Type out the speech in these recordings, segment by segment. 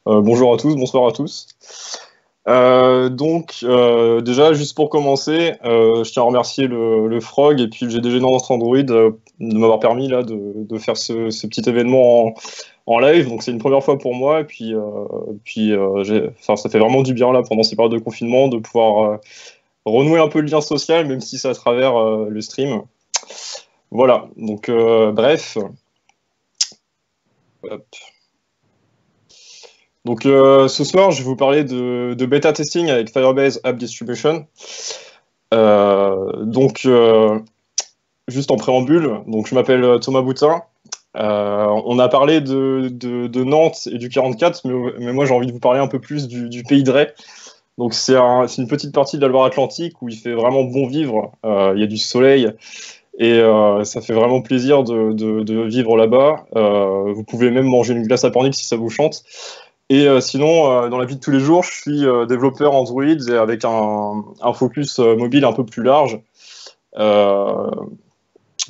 Bonjour à tous, bonsoir à tous. Déjà, juste pour commencer, je tiens à remercier le Frog et puis le GDG Android de m'avoir permis là de faire ce petit événement en live. Donc c'est une première fois pour moi et enfin, ça fait vraiment du bien là pendant ces périodes de confinement de pouvoir renouer un peu le lien social, même si c'est à travers le stream. Voilà. Donc bref. Hop. Donc ce soir, je vais vous parler de bêta testing avec Firebase App Distribution. Donc juste en préambule, donc je m'appelle Thomas Boutin. On a parlé de Nantes et du 44, mais moi j'ai envie de vous parler un peu plus du pays de Ré. Donc c'est une petite partie de la Loire-Atlantique où il fait vraiment bon vivre. Il y a du soleil et ça fait vraiment plaisir de vivre là-bas. Vous pouvez même manger une glace à pornic si ça vous chante. Et sinon, dans la vie de tous les jours, je suis développeur Android et avec un focus mobile un peu plus large. Euh,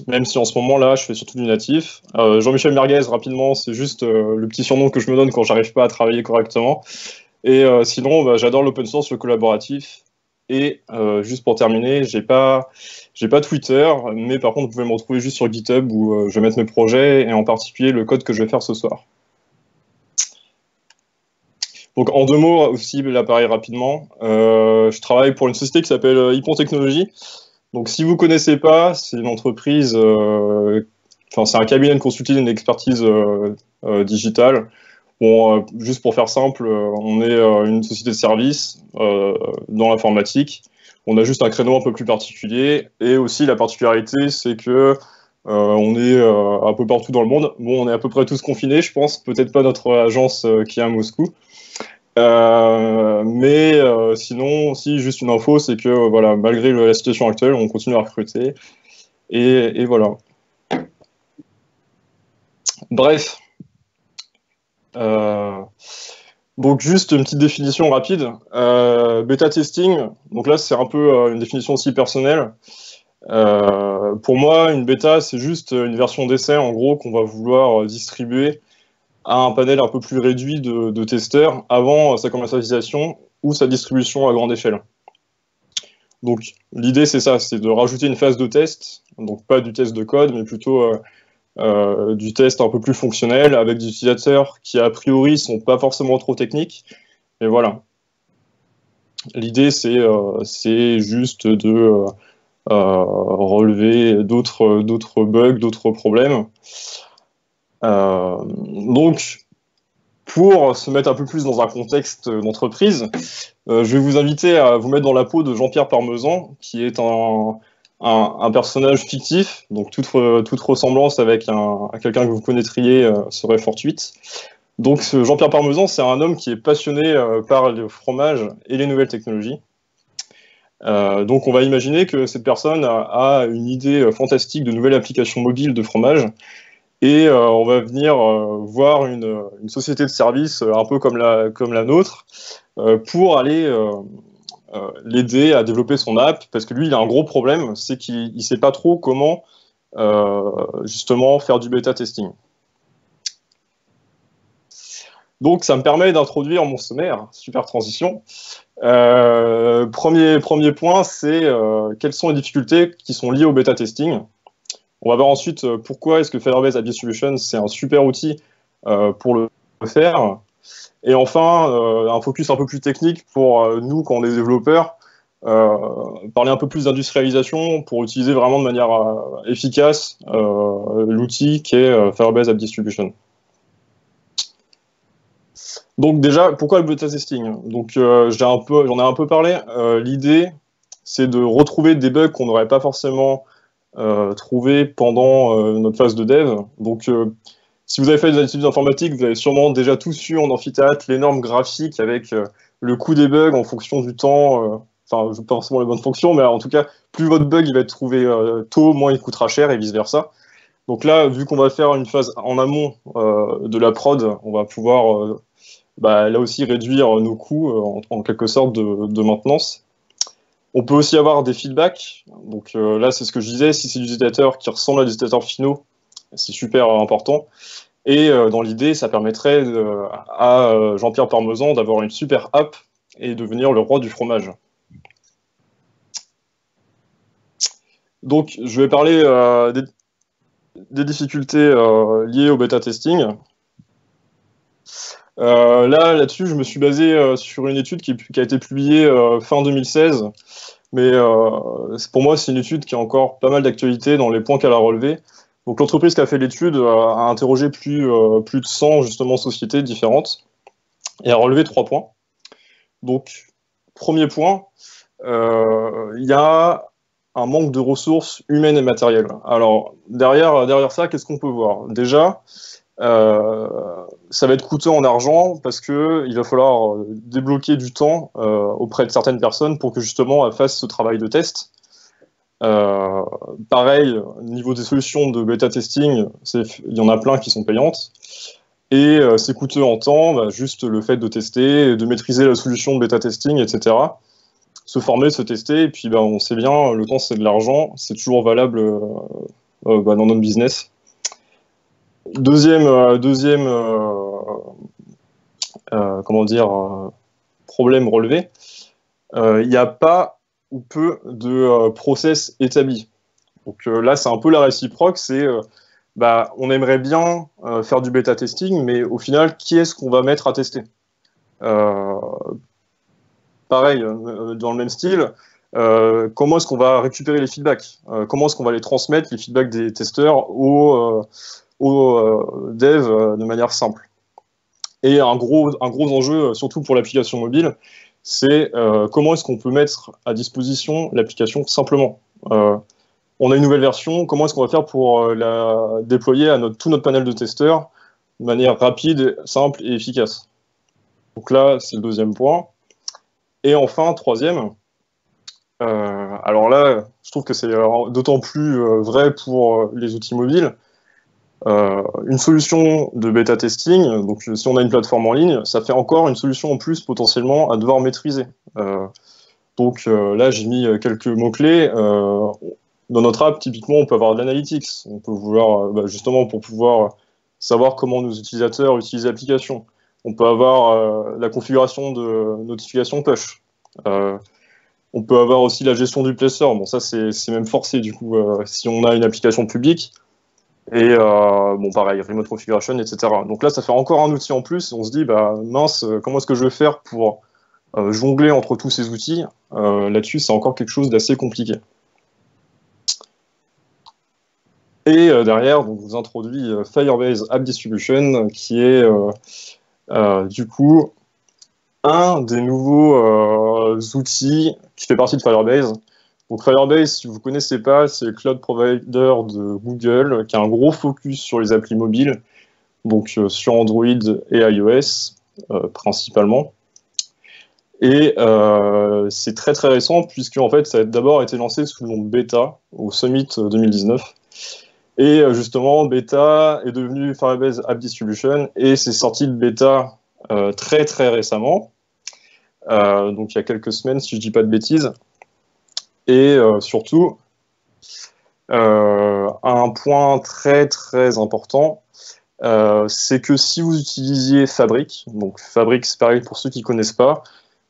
Même si en ce moment-là, je fais surtout du natif. Jean-Michel Merguez, rapidement, c'est juste le petit surnom que je me donne quand j'arrive pas à travailler correctement. Et sinon, bah, j'adore l'open source, le collaboratif. Et juste pour terminer, j'ai pas Twitter, mais par contre, vous pouvez me retrouver juste sur GitHub où je vais mettre mes projets et en particulier le code que je vais faire ce soir. Donc en deux mots aussi, l'appareil rapidement. Je travaille pour une société qui s'appelle Hippon Technologies. Donc si vous connaissez pas, c'est une entreprise, enfin c'est un cabinet de consulting et d'expertise digitale. Bon, juste pour faire simple, on est une société de services dans l'informatique. On a juste un créneau un peu plus particulier. Et aussi la particularité, c'est que on est un peu partout dans le monde. Bon, on est à peu près tous confinés, je pense. Peut-être pas notre agence qui est à Moscou. Sinon, aussi, juste une info, c'est que voilà, malgré la situation actuelle, on continue à recruter. Et voilà. Bref. Euh, donc, juste une petite définition rapide. Bêta testing, donc là, c'est un peu une définition aussi personnelle. Pour moi, une bêta, c'est juste une version d'essai, en gros, qu'on va vouloir distribuer à un panel un peu plus réduit de testeurs avant sa commercialisation ou sa distribution à grande échelle. Donc l'idée c'est ça, c'est de rajouter une phase de test, donc pas du test de code, mais plutôt du test un peu plus fonctionnel avec des utilisateurs qui a priori sont pas forcément trop techniques. Et voilà. L'idée c'est juste de relever d'autres bugs, d'autres problèmes. Donc pour se mettre un peu plus dans un contexte d'entreprise, je vais vous inviter à vous mettre dans la peau de Jean-Pierre Parmesan, qui est un personnage fictif, donc toute ressemblance avec quelqu'un que vous connaîtriez serait fortuite. Donc Jean-Pierre Parmesan, c'est un homme qui est passionné par le fromage et les nouvelles technologies. Donc on va imaginer que cette personne a une idée fantastique de nouvelles applications mobiles de fromage, et on va venir voir une société de service un peu comme la nôtre pour aller l'aider à développer son app, parce que lui, il a un gros problème, c'est qu'il ne sait pas trop comment justement faire du bêta testing. Donc ça me permet d'introduire mon sommaire, super transition. Premier point, c'est quelles sont les difficultés qui sont liées au bêta testing. On va voir ensuite pourquoi est-ce que Firebase App Distribution, c'est un super outil pour le faire. Et enfin, un focus un peu plus technique pour nous, quand on est développeurs, parler un peu plus d'industrialisation pour utiliser vraiment de manière efficace l'outil qui est Firebase App Distribution. Donc déjà, pourquoi le bêta testing? Donc j'en ai un peu parlé. L'idée, c'est de retrouver des bugs qu'on n'aurait pas forcément trouvé pendant notre phase de dev. Donc, si vous avez fait des études informatiques, vous avez sûrement déjà tous eu en amphithéâtre les normes graphiques avec le coût des bugs en fonction du temps. Enfin, pas forcément les bonnes fonctions, mais en tout cas, plus votre bug il va être trouvé tôt, moins il coûtera cher et vice-versa. Donc là, vu qu'on va faire une phase en amont de la prod, on va pouvoir là aussi réduire nos coûts en quelque sorte de maintenance. On peut aussi avoir des feedbacks. Donc là, c'est ce que je disais, si c'est des utilisateurs qui ressemblent à des utilisateurs finaux, c'est super important. Et dans l'idée, ça permettrait à Jean-Pierre Parmesan d'avoir une super app et devenir le roi du fromage. Donc, je vais parler des difficultés liées au bêta testing. Là-dessus, je me suis basé sur une étude qui a été publiée fin 2016, mais pour moi, c'est une étude qui a encore pas mal d'actualité dans les points qu'elle a relevés. Donc, l'entreprise qui a fait l'étude a interrogé plus de 100 justement sociétés différentes et a relevé 3 points. Donc, premier point, il y a un manque de ressources humaines et matérielles. Alors, derrière ça, qu'est-ce qu'on peut voir? Déjà, ça va être coûteux en argent parce qu'il va falloir débloquer du temps auprès de certaines personnes pour que justement elles fassent ce travail de test. Pareil, au niveau des solutions de bêta testing, il y en a plein qui sont payantes. Et c'est coûteux en temps, juste le fait de tester, de maîtriser la solution de bêta testing, etc. Se former, se tester, et puis on sait bien, le temps c'est de l'argent, c'est toujours valable dans notre business. Deuxième problème relevé, il n'y a pas ou peu de process établis. Donc là, c'est un peu la réciproque, c'est on aimerait bien faire du bêta testing, mais au final, qui est-ce qu'on va mettre à tester? Pareil, dans le même style, comment est-ce qu'on va récupérer les feedbacks? Comment est-ce qu'on va les transmettre, les feedbacks des testeurs, aux devs de manière simple? Et un gros enjeu, surtout pour l'application mobile, c'est comment est-ce qu'on peut mettre à disposition l'application simplement. On a une nouvelle version, comment est-ce qu'on va faire pour la déployer à tout notre panel de testeurs de manière rapide, simple et efficace? Donc là, c'est le deuxième point. Et enfin, troisième, alors là, je trouve que c'est d'autant plus vrai pour les outils mobiles. Une solution de bêta testing, donc si on a une plateforme en ligne, ça fait encore une solution en plus potentiellement à devoir maîtriser. Donc là, j'ai mis quelques mots-clés. Dans notre app, typiquement, on peut avoir de l'analytics. On peut vouloir, justement, pour pouvoir savoir comment nos utilisateurs utilisent l'application. On peut avoir la configuration de notification push. On peut avoir aussi la gestion du Play Store. Bon, ça, c'est même forcé, du coup, si on a une application publique. Et pareil, remote configuration, etc. Donc là, ça fait encore un outil en plus. On se dit, mince, comment est-ce que je vais faire pour jongler entre tous ces outils? Là-dessus, c'est encore quelque chose d'assez compliqué. Et derrière, donc, je vous introduis Firebase App Distribution, qui est du coup un des nouveaux outils qui fait partie de Firebase. Donc Firebase, si vous ne connaissez pas, c'est le cloud provider de Google qui a un gros focus sur les applis mobiles, donc sur Android et iOS principalement. Et c'est très très récent puisque en fait ça a d'abord été lancé sous le nom de Beta au Summit 2019. Et justement, Beta est devenu Firebase App Distribution et c'est sorti de Beta très très récemment, donc il y a quelques semaines si je ne dis pas de bêtises. Et surtout, un point très très important, c'est que si vous utilisiez Fabric, donc Fabric c'est pareil pour ceux qui ne connaissent pas,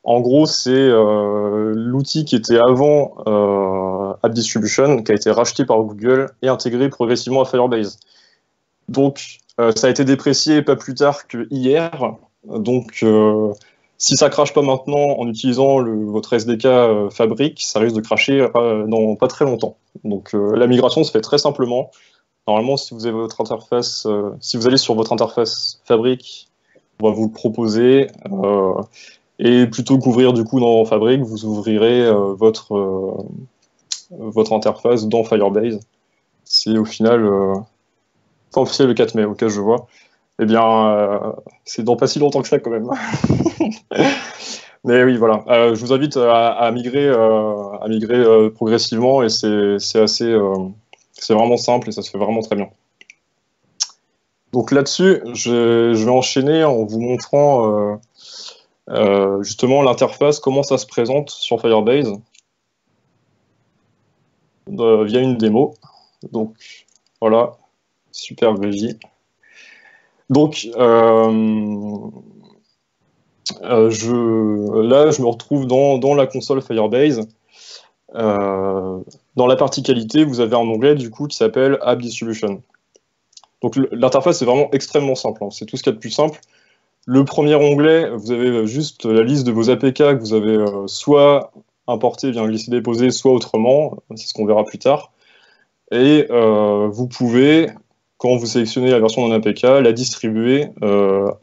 en gros c'est l'outil qui était avant App Distribution, qui a été racheté par Google et intégré progressivement à Firebase. Donc ça a été déprécié pas plus tard que hier, donc si ça crache pas maintenant en utilisant votre SDK Fabric, ça risque de cracher dans pas très longtemps. Donc la migration se fait très simplement. Normalement, si vous avez votre interface, si vous allez sur votre interface Fabric, on va vous le proposer. Et plutôt qu'ouvrir du coup dans Fabric, vous ouvrirez votre interface dans Firebase. C'est au final, pas officiel le 4 mai, au cas où je vois. Eh bien, c'est dans pas si longtemps que ça quand même. Mais oui, voilà. Je vous invite à migrer progressivement et c'est assez, c'est vraiment simple et ça se fait vraiment très bien. Donc là-dessus, je vais enchaîner en vous montrant justement l'interface, comment ça se présente sur Firebase via une démo. Donc voilà, super régie. Donc, là, je me retrouve dans la console Firebase. Dans la partie qualité, vous avez un onglet du coup qui s'appelle App Distribution. Donc l'interface est vraiment extrêmement simple, hein. C'est tout ce qu'il y a de plus simple. Le premier onglet, vous avez juste la liste de vos APK que vous avez soit importé via un glisser-déposer, soit autrement. C'est ce qu'on verra plus tard. Et vous pouvez, quand vous sélectionnez la version d'un APK, la distribuer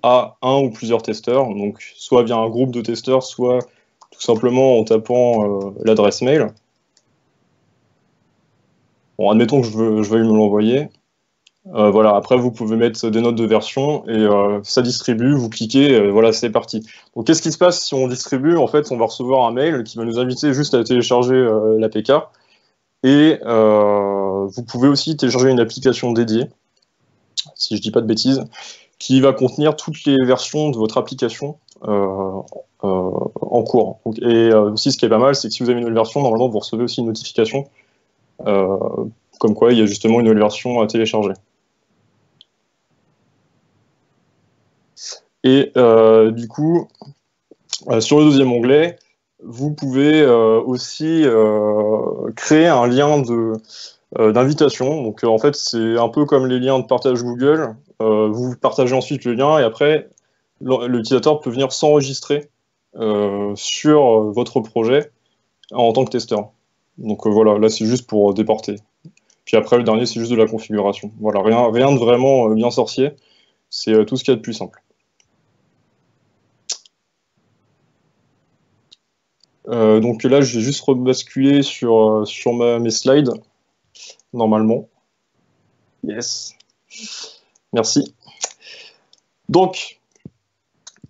à un ou plusieurs testeurs, donc soit via un groupe de testeurs, soit tout simplement en tapant l'adresse mail. Bon, admettons que je veuille me l'envoyer. Voilà, après vous pouvez mettre des notes de version et ça distribue, vous cliquez, voilà, c'est parti. Donc qu'est-ce qui se passe si on distribue? En fait, on va recevoir un mail qui va nous inviter juste à télécharger l'APK et vous pouvez aussi télécharger une application dédiée, si je dis pas de bêtises, qui va contenir toutes les versions de votre application en cours. Donc, et aussi, ce qui est pas mal, c'est que si vous avez une nouvelle version, normalement, vous recevez aussi une notification comme quoi il y a justement une nouvelle version à télécharger. Et du coup, sur le deuxième onglet, vous pouvez aussi créer un lien d'invitation. Donc en fait, c'est un peu comme les liens de partage Google. Vous partagez ensuite le lien et après, l'utilisateur peut venir s'enregistrer sur votre projet en tant que testeur. Donc voilà, là c'est juste pour déporter. Puis après, le dernier, c'est juste de la configuration. Voilà, rien de vraiment bien sorcier. C'est tout ce qu'il y a de plus simple. Donc là, je vais juste rebasculer sur mes slides, normalement. Yes. Merci. Donc,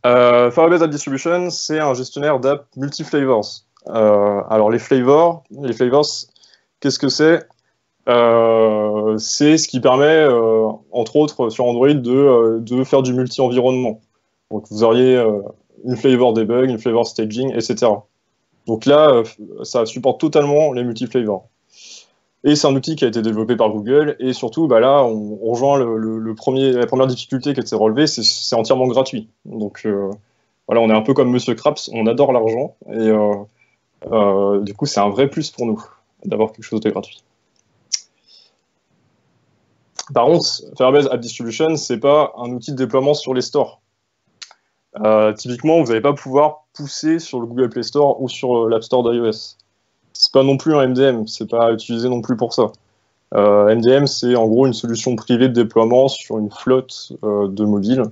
Firebase App Distribution, c'est un gestionnaire d'app multi-flavors. Alors, les flavors, qu'est-ce que c'est? C'est ce qui permet, entre autres, sur Android, de faire du multi-environnement. Donc, vous auriez une flavor debug, une flavor staging, etc. Donc là, ça supporte totalement les multi-flavors. Et c'est un outil qui a été développé par Google. Et surtout, bah là, on rejoint la première difficulté qui a été relevée, c'est entièrement gratuit. Donc voilà, on est un peu comme Monsieur Krabs, on adore l'argent. Et du coup, c'est un vrai plus pour nous d'avoir quelque chose de gratuit. Par contre, Firebase App Distribution, c'est pas un outil de déploiement sur les stores. Typiquement, vous n'allez pas pouvoir pousser sur le Google Play Store ou sur l'App Store d'iOS. C'est pas non plus un MDM, c'est pas utilisé non plus pour ça. MDM, c'est en gros une solution privée de déploiement sur une flotte de mobiles.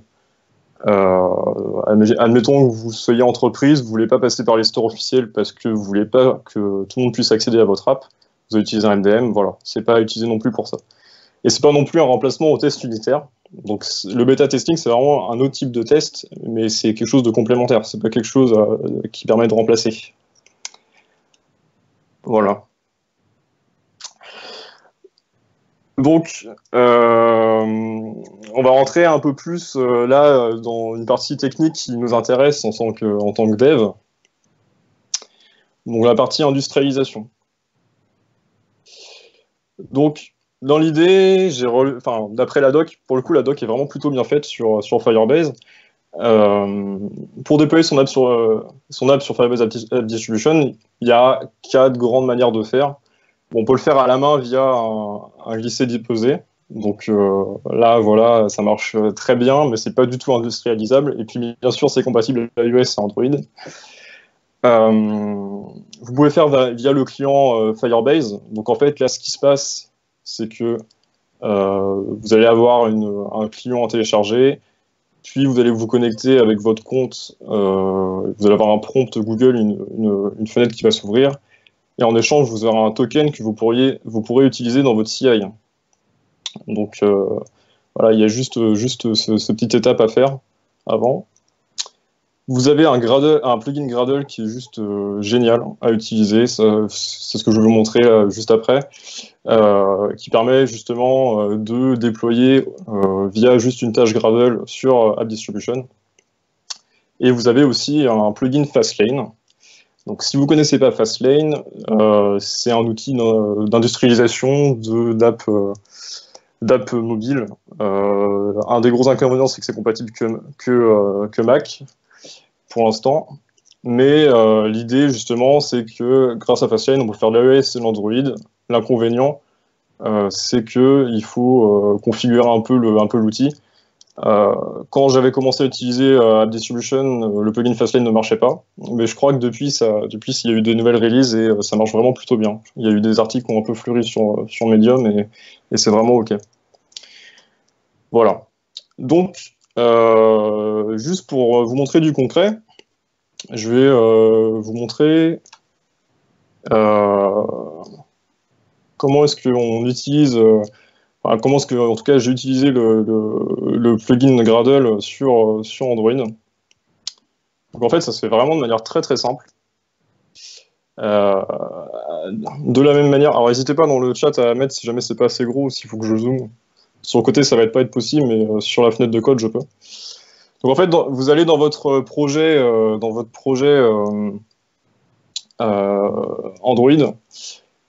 Admettons que vous soyez entreprise, vous voulez pas passer par les stores officiels parce que vous voulez pas que tout le monde puisse accéder à votre app. Vous utilisez un MDM, voilà, c'est pas utilisé non plus pour ça. Et c'est pas non plus un remplacement au test unitaire. Donc le bêta testing, c'est vraiment un autre type de test, mais c'est quelque chose de complémentaire. C'est pas quelque chose qui permet de remplacer. Voilà. Donc, on va rentrer un peu plus là dans une partie technique qui nous intéresse en tant que dev. Donc la partie industrialisation. Donc, dans l'idée, d'après la doc, pour le coup, la doc est vraiment plutôt bien faite sur Firebase. Pour déployer son app sur Firebase App Distribution, il y a 4 grandes manières de faire. Bon, on peut le faire à la main via un glisser-déposer. Donc là, voilà, ça marche très bien, mais c'est pas du tout industrialisable. Et puis, bien sûr, c'est compatible avec iOS et Android. Vous pouvez faire via le client Firebase. Donc en fait, là, ce qui se passe, c'est que vous allez avoir un client à télécharger, puis vous allez vous connecter avec votre compte. Vous allez avoir un prompt Google, une fenêtre qui va s'ouvrir. Et en échange, vous aurez un token que vous pourrez utiliser dans votre CI. Donc voilà, il y a juste cette petite étape à faire avant. Vous avez un plugin Gradle qui est juste génial à utiliser. C'est ce que je vais vous montrer juste après, qui permet justement de déployer via juste une tâche Gradle sur App Distribution. Et vous avez aussi un plugin Fastlane. Donc, si vous ne connaissez pas Fastlane, c'est un outil d'industrialisation d'app d'app mobile. Un des gros inconvénients, c'est que c'est compatible que Mac pour l'instant. Mais l'idée, justement, c'est que grâce à Fastline, on peut faire l'iOS et l'Android. L'inconvénient, c'est qu'il faut configurer un peu l'outil. Quand j'avais commencé à utiliser App Distribution, le plugin Fastlane ne marchait pas. Mais je crois que depuis, il y a eu de nouvelles releases et ça marche vraiment plutôt bien. Il y a eu des articles qui ont un peu fleuri sur Medium et c'est vraiment OK. Voilà. Donc, juste pour vous montrer du concret, je vais vous montrer comment est-ce qu'on utilise, comment est-ce que, en tout cas, j'ai utilisé le plugin Gradle sur Android. Donc en fait, ça se fait vraiment de manière très très simple. De la même manière, alors n'hésitez pas dans le chat à mettre si jamais c'est pas assez gros ou s'il faut que je zoome. Sur le côté, ça va pas être possible, mais sur la fenêtre de code, je peux. Donc en fait, vous allez dans votre projet, Android,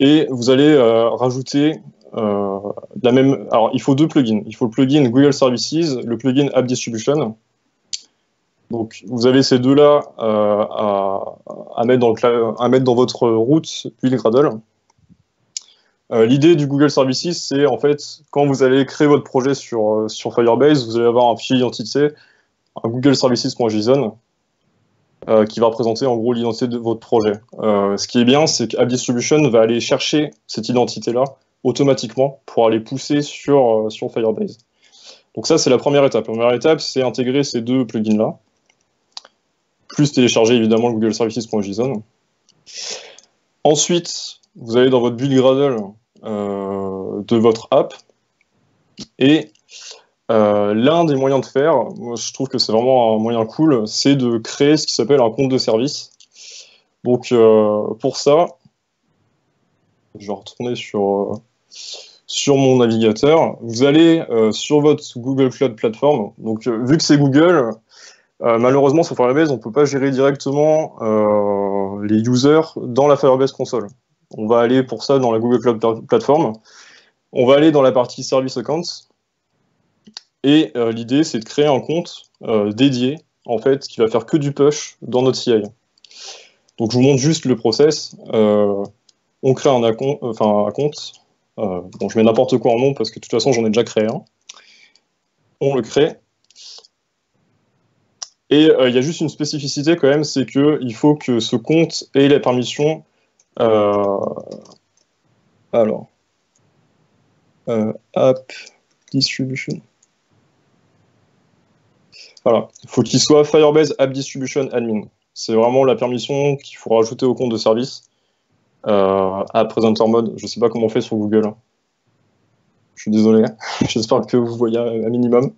et vous allez rajouter la même. Alors, il faut deux plugins. Il faut le plugin Google Services, le plugin App Distribution. Donc, vous avez ces deux-là à mettre dans votre route build Gradle. L'idée du Google Services, c'est en fait, quand vous allez créer votre projet sur Firebase, vous allez avoir un fichier d'identité, un Google Services.json, qui va représenter en gros l'identité de votre projet. Ce qui est bien, c'est qu'App Distribution va aller chercher cette identité-là automatiquement pour aller pousser sur Firebase. Donc ça, c'est la première étape. La première étape, c'est intégrer ces deux plugins-là, plus télécharger évidemment le Google Services.json. Ensuite, vous allez dans votre build Gradle de votre app, et l'un des moyens de faire, moi je trouve que c'est vraiment un moyen cool, c'est de créer ce qui s'appelle un compte de service. Donc pour ça, je vais retourner sur mon navigateur. Vous allez sur votre Google Cloud Platform. Donc vu que c'est Google, malheureusement sur Firebase, on ne peut pas gérer directement les users dans la Firebase console. On va aller pour ça dans la Google Cloud Platform. On va aller dans la partie Service Accounts. Et l'idée, c'est de créer un compte dédié, en fait, qui va faire que du push dans notre CI. Donc, je vous montre juste le process. On crée un compte. Bon, je mets n'importe quoi en nom parce que de toute façon, j'en ai déjà créé un. On le crée. Et il y a juste une spécificité quand même, c'est qu'il faut que ce compte ait la permission. App Distribution. Voilà, il faut qu'il soit Firebase App Distribution Admin. C'est vraiment la permission qu'il faut rajouter au compte de service. À Presenter Mode, je ne sais pas comment on fait sur Google. Je suis désolé, j'espère que vous voyez un minimum.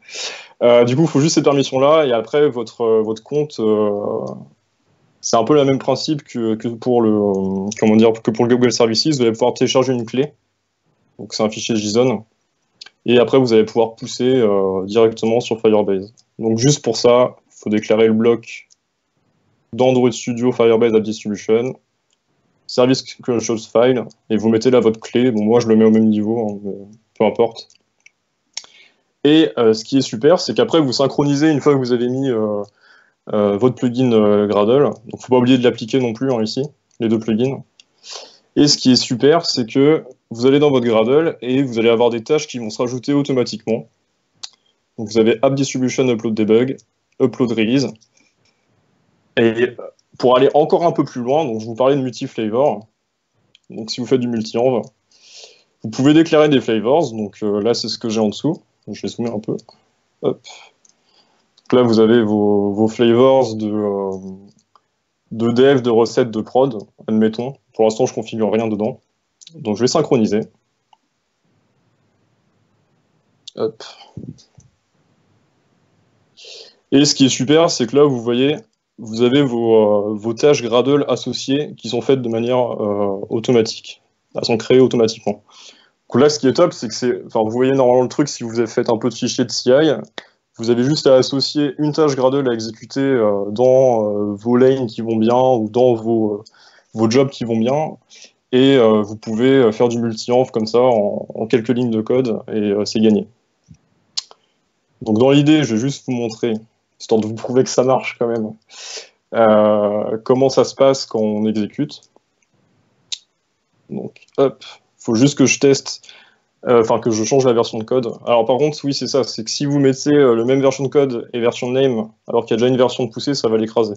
Du coup, il faut juste ces permissions-là, et après, votre compte, c'est un peu le même principe que pour le Google Services. Vous allez pouvoir télécharger une clé, donc c'est un fichier JSON, et après, vous allez pouvoir pousser directement sur Firebase. Donc juste pour ça, il faut déclarer le bloc d'Android Studio Firebase App Distribution, Service Credentials File, et vous mettez là votre clé. Bon, moi, je le mets au même niveau, hein, peu importe. Et ce qui est super, c'est qu'après, vous synchronisez une fois que vous avez mis votre plugin Gradle. Donc, il ne faut pas oublier de l'appliquer non plus, hein, ici, les deux plugins. Et ce qui est super, c'est que vous allez dans votre Gradle et vous allez avoir des tâches qui vont se rajouter automatiquement. Donc, vous avez App Distribution Upload Debug, Upload Release. Et pour aller encore un peu plus loin, donc je vous parlais de multi-flavor. Donc, si vous faites du multi-env, vous pouvez déclarer des flavors. Donc, là, c'est ce que j'ai en dessous. Je vais zoomer un peu. Hop. Donc là, vous avez vos flavors de dev, de recettes, de prod, admettons. Pour l'instant, je ne configure rien dedans. Donc, je vais synchroniser. Hop. Et ce qui est super, c'est que là, vous voyez, vous avez vos tâches Gradle associées qui sont faites de manière automatique. Elles sont créées automatiquement. Donc là, ce qui est top, c'est que vous voyez normalement le truc, si vous avez fait un peu de fichier de CI, vous avez juste à associer une tâche Gradle à exécuter dans vos lanes qui vont bien ou dans vos jobs qui vont bien. Et vous pouvez faire du multi-env comme ça en quelques lignes de code et c'est gagné. Donc dans l'idée, je vais juste vous montrer, histoire de vous prouver que ça marche quand même, comment ça se passe quand on exécute. Donc hop, il faut juste que je teste, enfin que je change la version de code. Alors par contre, oui c'est ça, c'est que si vous mettez le même version de code et version de name, alors qu'il y a déjà une version de poussée, ça va l'écraser.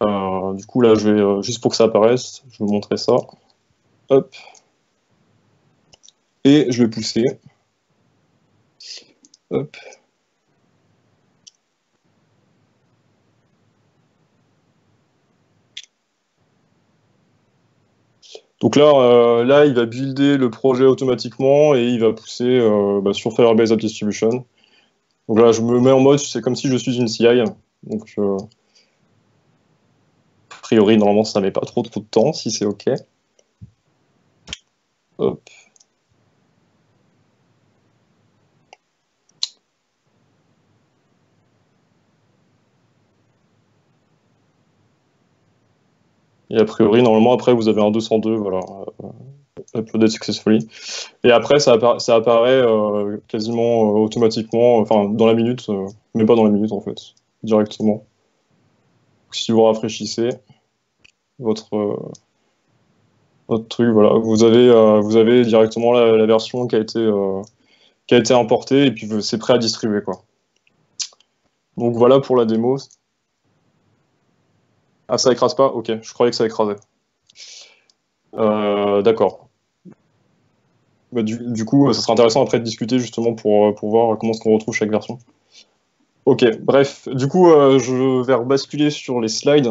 Du coup là, je vais, juste pour que ça apparaisse, je vais vous montrer ça. Hop. Et je vais pousser. Hop. Donc là, il va builder le projet automatiquement et il va pousser sur Firebase App Distribution. Donc là, je me mets en mode, c'est comme si je suis une CI. Donc, a priori, normalement, ça met pas trop de temps, si c'est OK. Hop. Et a priori, normalement, après, vous avez un 202, voilà, uploaded successfully. Et après, ça apparaît quasiment automatiquement, enfin, dans la minute, mais pas dans la minute, en fait, directement. Donc, si vous rafraîchissez votre truc, voilà, vous avez directement la version qui a été importée et puis c'est prêt à distribuer, quoi. Donc voilà pour la démo. Ah, ça écrase pas? Ok, je croyais que ça écrasait. D'accord. Bah, du coup, ça sera intéressant après de discuter justement pour voir comment est-ce qu'on retrouve chaque version. Ok, bref, du coup, je vais rebasculer sur les slides.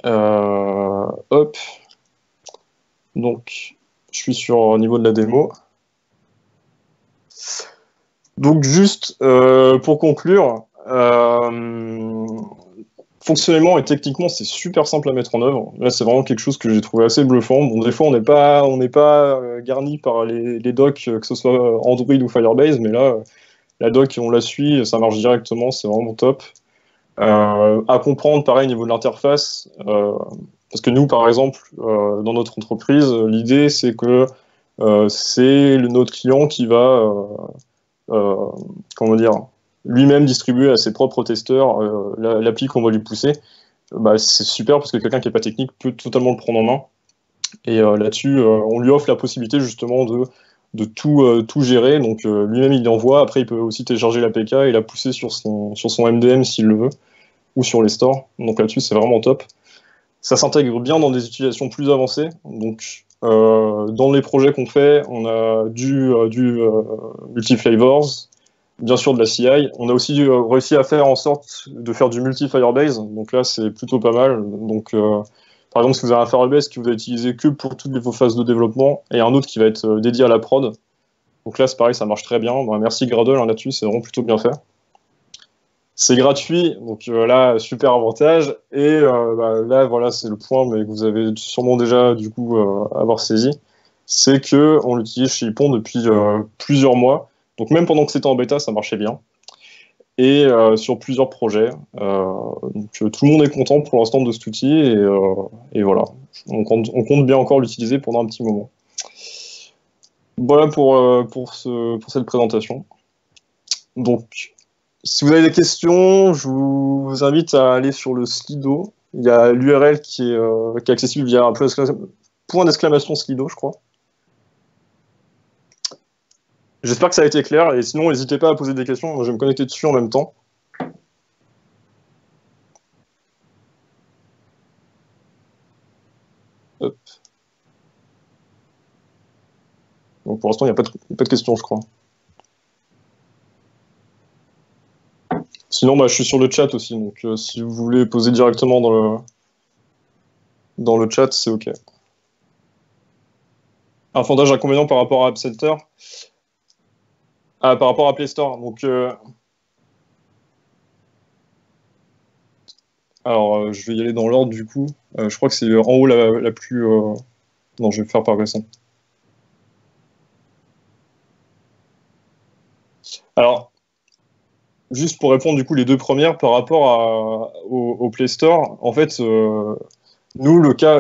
Hop. Donc, je suis sur au niveau de la démo. Donc, juste pour conclure, fonctionnellement et techniquement, c'est super simple à mettre en œuvre. Là, c'est vraiment quelque chose que j'ai trouvé assez bluffant. Bon, des fois, on n'est pas garni par les docs, que ce soit Android ou Firebase, mais là, la doc, on la suit, ça marche directement, c'est vraiment top. À comprendre, pareil, au niveau de l'interface, parce que nous, par exemple, dans notre entreprise, l'idée, c'est que c'est notre client qui va, comment dire, lui-même distribuer à ses propres testeurs l'appli qu'on va lui pousser. Bah, c'est super parce que quelqu'un qui n'est pas technique peut totalement le prendre en main. Et là-dessus, on lui offre la possibilité justement de tout gérer. Donc lui-même, il l'envoie. Après, il peut aussi télécharger l'APK et la pousser sur son MDM s'il le veut, ou sur les stores. Donc là-dessus, c'est vraiment top. Ça s'intègre bien dans des utilisations plus avancées. Donc dans les projets qu'on fait, on a du multi-flavors, bien sûr de la CI. On a aussi réussi à faire en sorte de faire du multi-Firebase. Donc là, c'est plutôt pas mal. Donc par exemple, si vous avez un Firebase qui vous a utilisé que pour toutes vos phases de développement et un autre qui va être dédié à la prod. Donc là, c'est pareil, ça marche très bien. Bon, merci Gradle hein, là-dessus, c'est vraiment plutôt bien fait. C'est gratuit, donc là, super avantage. Et là, voilà, c'est le point, mais que vous avez sûrement déjà, du coup, avoir saisi. C'est que on l'utilise chez Ypon depuis plusieurs mois. Donc même pendant que c'était en bêta, ça marchait bien. Et sur plusieurs projets. Donc tout le monde est content pour l'instant de cet outil. Et voilà, on compte bien encore l'utiliser pendant un petit moment. Voilà pour cette présentation. Donc, si vous avez des questions, je vous invite à aller sur le Slido. Il y a l'URL qui est accessible via un point d'exclamation Slido, je crois. J'espère que ça a été clair, et sinon, n'hésitez pas à poser des questions. Moi, je vais me connecter dessus en même temps. Hop. Donc, pour l'instant, il n'y a pas de questions, je crois. Sinon, je suis sur le chat aussi, donc si vous voulez poser directement dans le chat, c'est OK. Avantage, inconvénient par rapport à App Center. Par rapport à Play Store. Donc, alors, je vais y aller dans l'ordre du coup. Je crois que c'est en haut la plus. Non, je vais faire par récent. Alors, juste pour répondre du coup les deux premières par rapport au Play Store, en fait, Nous, le cas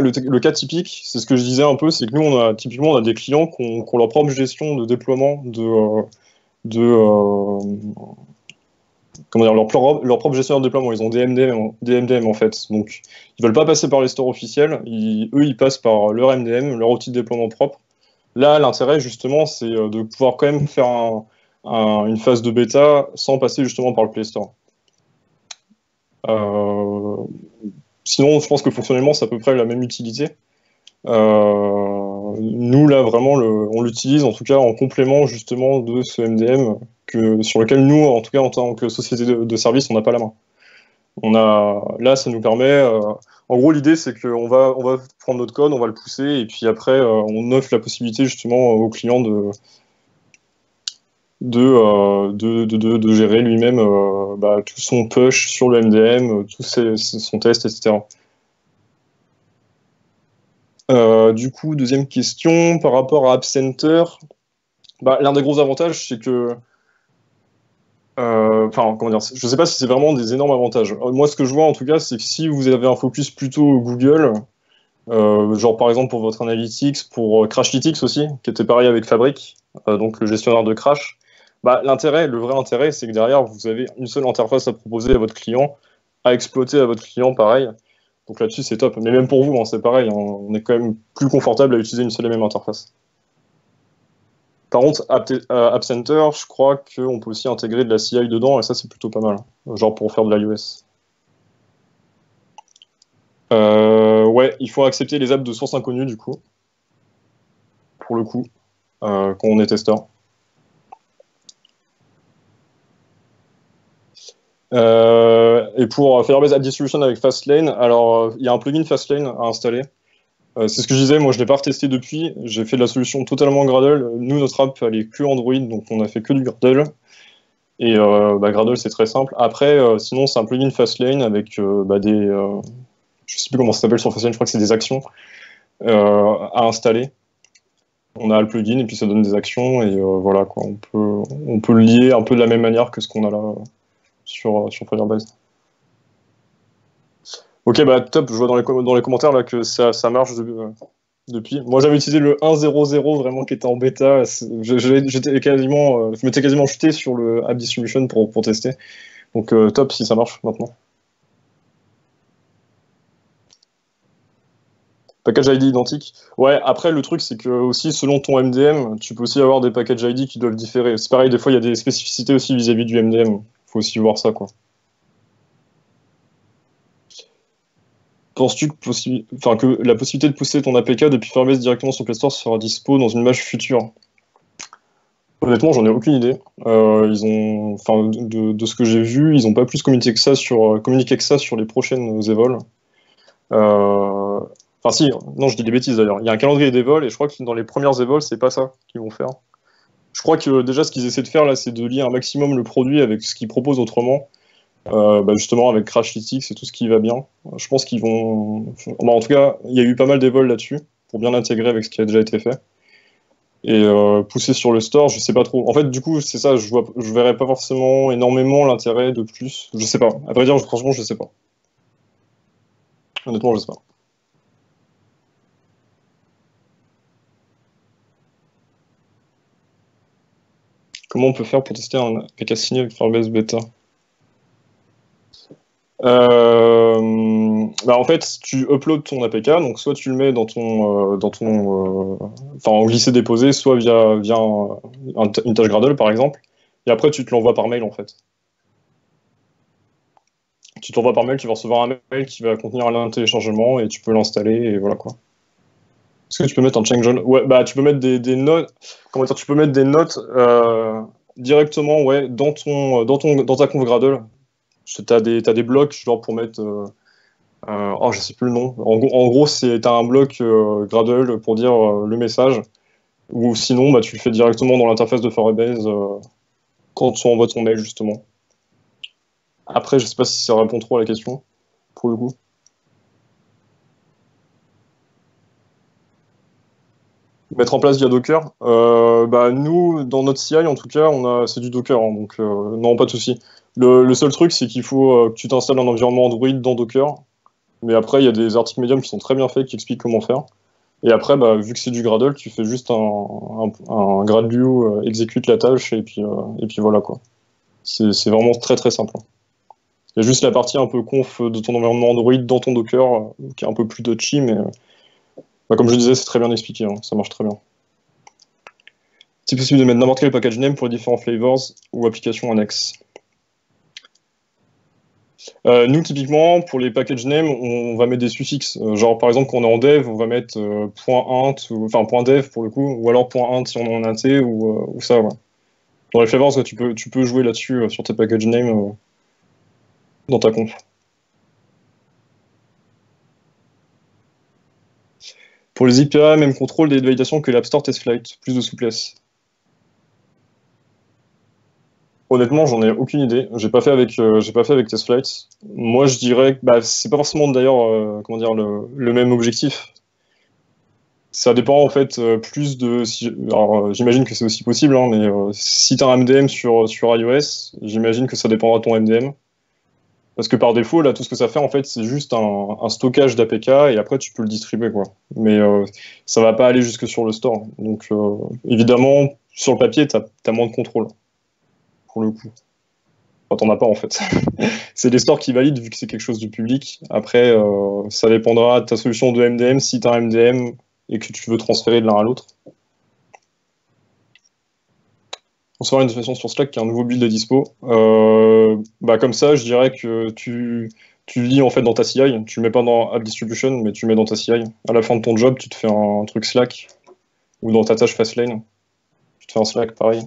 typique, c'est ce que je disais un peu, c'est que nous, typiquement, on a des clients qui ont leur propre gestion de déploiement de comment dire, leur propre gestionnaire de déploiement. Ils ont des MDM en fait. Donc, ils veulent pas passer par les stores officiels. Eux, ils passent par leur MDM, leur outil de déploiement propre. Là, l'intérêt, justement, c'est de pouvoir quand même faire une phase de bêta sans passer justement par le Play Store. Sinon, je pense que fonctionnellement, c'est à peu près la même utilité. Nous, là, vraiment, on l'utilise en tout cas en complément justement de ce MDM sur lequel nous, en tout cas en tant que société de service, on n'a pas la main. Là, ça nous permet. En gros, l'idée, c'est qu'on on va prendre notre code, on va le pousser, et puis après, on offre la possibilité justement aux clients de gérer lui-même tout son push sur le MDM, son test, etc. Du coup, deuxième question, par rapport à App Center, l'un des gros avantages, c'est que comment dire, je sais pas si c'est vraiment des énormes avantages. Moi, ce que je vois en tout cas, c'est que si vous avez un focus plutôt Google, genre par exemple pour votre Analytics, pour Crashlytics aussi, qui était pareil avec Fabric, donc le gestionnaire de crash, le vrai intérêt, c'est que derrière, vous avez une seule interface à proposer à votre client, à exploiter à votre client, pareil. Donc là-dessus, c'est top. Mais même pour vous, hein, c'est pareil, hein, on est quand même plus confortable à utiliser une seule et même interface. Par contre, App Center, je crois qu'on peut aussi intégrer de la CI dedans, et ça, c'est plutôt pas mal. Genre pour faire de l'iOS. Ouais, il faut accepter les apps de source inconnue, du coup. Pour le coup, quand on est testeur. Et pour Firebase App Distribution avec Fastlane, alors il y a un plugin Fastlane à installer. C'est ce que je disais, moi je ne l'ai pas retesté depuis, j'ai fait de la solution totalement Gradle. Nous, notre app, elle est que Android, donc on a fait que du Gradle. Et Gradle, c'est très simple. Après, sinon, c'est un plugin Fastlane avec je sais plus comment ça s'appelle sur Fastlane, je crois que c'est des actions à installer. On a le plugin et puis ça donne des actions et voilà quoi. On peut le lier un peu de la même manière que ce qu'on a là sur Firebase. Ok, top, je vois dans les commentaires là que ça marche depuis. Moi j'avais utilisé le 1.0.0 vraiment qui était en bêta. Je m'étais quasiment jeté sur le App Distribution pour tester. Donc top si ça marche maintenant. Package ID identique. Ouais, après le truc c'est que aussi selon ton MDM, tu peux aussi avoir des package ID qui doivent différer. C'est pareil, des fois il y a des spécificités aussi vis-à-vis du MDM. Faut aussi voir ça quoi. Penses-tu que la possibilité de pousser ton APK depuis Firebase directement sur Play Store sera dispo dans une image future? Honnêtement, j'en ai aucune idée. De ce que j'ai vu, ils n'ont pas plus communiqué que ça sur les prochaines évols. Enfin, si, non, je dis des bêtises d'ailleurs. Il y a un calendrier d'évol et je crois que dans les premières évols, c'est pas ça qu'ils vont faire. Je crois que déjà, ce qu'ils essaient de faire là, c'est de lier un maximum le produit avec ce qu'ils proposent autrement. Justement avec Crashlytics et tout ce qui va bien. Je pense qu'ils vont. En tout cas, il y a eu pas mal d'évols là-dessus pour bien l'intégrer avec ce qui a déjà été fait. Et pousser sur le store, je sais pas trop. En fait, du coup, c'est ça, je verrais pas forcément énormément l'intérêt de plus. Je sais pas. À vrai dire, franchement, je sais pas. Honnêtement, je sais pas. Comment on peut faire pour tester un APK signé avec Firebase Beta? En fait, tu uploads ton APK, donc soit tu le mets en glisser-déposer, soit via une tâche Gradle par exemple, et après tu te l'envoies par mail en fait. Tu t'envoies par mail, tu vas recevoir un mail qui va contenir un lien de téléchargement et tu peux l'installer et voilà quoi. Est-ce que tu peux mettre un change on? Ouais, tu peux mettre des notes. Comment dire, tu peux mettre des notes directement ouais, dans ta conf Gradle. T'as des blocs genre pour mettre. Je sais plus le nom. En gros, t'as un bloc Gradle pour dire le message. Ou sinon, tu le fais directement dans l'interface de Firebase quand tu envoies ton mail, justement. Après, je sais pas si ça répond trop à la question, pour le coup. Mettre en place via Docker. Nous, dans notre CI, en tout cas, c'est du Docker, hein, donc non, pas de souci. Le seul truc, c'est qu'il faut que tu t'installes un environnement Android dans Docker. Mais après, il y a des articles Medium qui sont très bien faits, qui expliquent comment faire. Et après, vu que c'est du Gradle, tu fais juste un Gradle exécute la tâche, et puis voilà, quoi. C'est vraiment très très simple. Il y a juste la partie un peu conf de ton environnement Android dans ton Docker, qui est un peu plus touchy, mais comme je disais, c'est très bien expliqué, hein, ça marche très bien. C'est possible de mettre n'importe quel package name pour les différents flavors ou applications annexes. Nous, typiquement, pour les package names, on va mettre des suffixes. Genre, par exemple, quand on est en dev, on va mettre .int, enfin .dev pour le coup, ou alors .int si on est en int, ou ça, ouais. Dans les flavors, tu peux jouer là-dessus sur tes package names dans ta conf. Pour les API, même contrôle des validations que l'App Store TestFlight, plus de souplesse. Honnêtement, j'en ai aucune idée. J'ai pas fait avec TestFlight. Moi, je dirais que c'est pas forcément d'ailleurs le même objectif. Ça dépend en fait plus de. Alors, j'imagine que c'est aussi possible, hein, mais si tu as un MDM sur iOS, j'imagine que ça dépendra de ton MDM. Parce que par défaut, là, tout ce que ça fait, en fait, c'est juste un stockage d'APK et après, tu peux le distribuer, quoi. Mais ça va pas aller jusque sur le store. Donc, évidemment, sur le papier, tu as moins de contrôle, pour le coup. Enfin, t'en as pas, en fait. C'est les stores qui valident, vu que c'est quelque chose de public. Après, ça dépendra de ta solution de MDM, si tu as un MDM et que tu veux transférer de l'un à l'autre. On se fera une notification sur Slack qui a un nouveau build de dispo. Comme ça, je dirais que tu lis en fait dans ta CI, tu le mets pas dans App Distribution, mais tu le mets dans ta CI. À la fin de ton job, tu te fais un truc Slack, ou dans ta tâche Fastlane, tu te fais un Slack pareil.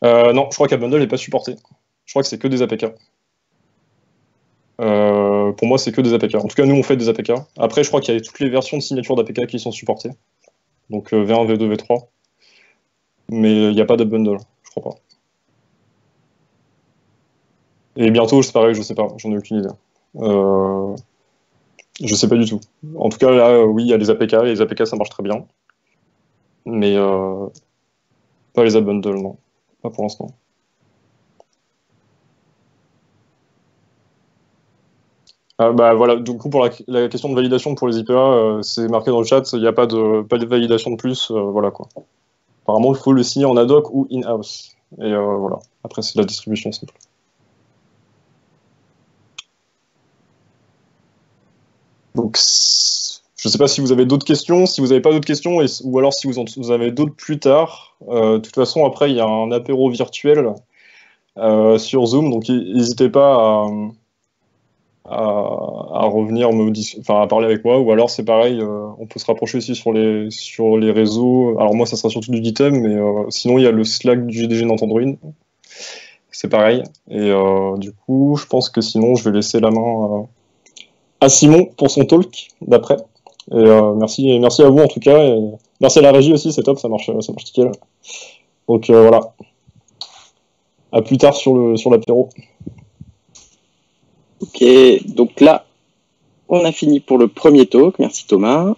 Non, je crois qu'AppBundle n'est pas supporté. Je crois que c'est que des APK. Pour moi, c'est que des APK. En tout cas, nous, on fait des APK. Après, je crois qu'il y a toutes les versions de signature d'APK qui sont supportées. Donc V1, V2, V3. Mais il n'y a pas d'AppBundle, je crois pas. Et bientôt, c'est pareil, je sais pas, j'en ai aucune idée. Je sais pas du tout. En tout cas, là, oui, il y a les APK, et les APK, ça marche très bien. Mais pas les AppBundle, non. Pas pour l'instant. Voilà, du coup, pour la question de validation pour les IPA, c'est marqué dans le chat, il n'y a pas de validation de plus, voilà quoi. Apparemment, il faut le signer en ad hoc ou in-house. Et voilà, après, c'est la distribution simple. Donc, je ne sais pas si vous avez d'autres questions. Si vous n'avez pas d'autres questions, ou alors si vous en avez d'autres plus tard, de toute façon, après, il y a un apéro virtuel sur Zoom, donc n'hésitez pas à revenir à parler avec moi, ou alors c'est pareil, on peut se rapprocher aussi sur les réseaux. Alors moi, ça sera surtout du GitHub, mais sinon, il y a le Slack du GDG Nantes Android. C'est pareil. Et du coup, je pense que sinon, je vais laisser la main à Simon pour son talk d'après. Et merci à vous en tout cas. Et merci à la régie aussi, c'est top, ça marche nickel. Donc voilà. À plus tard sur l'apéro. Ok, donc là, on a fini pour le premier talk. Merci Thomas.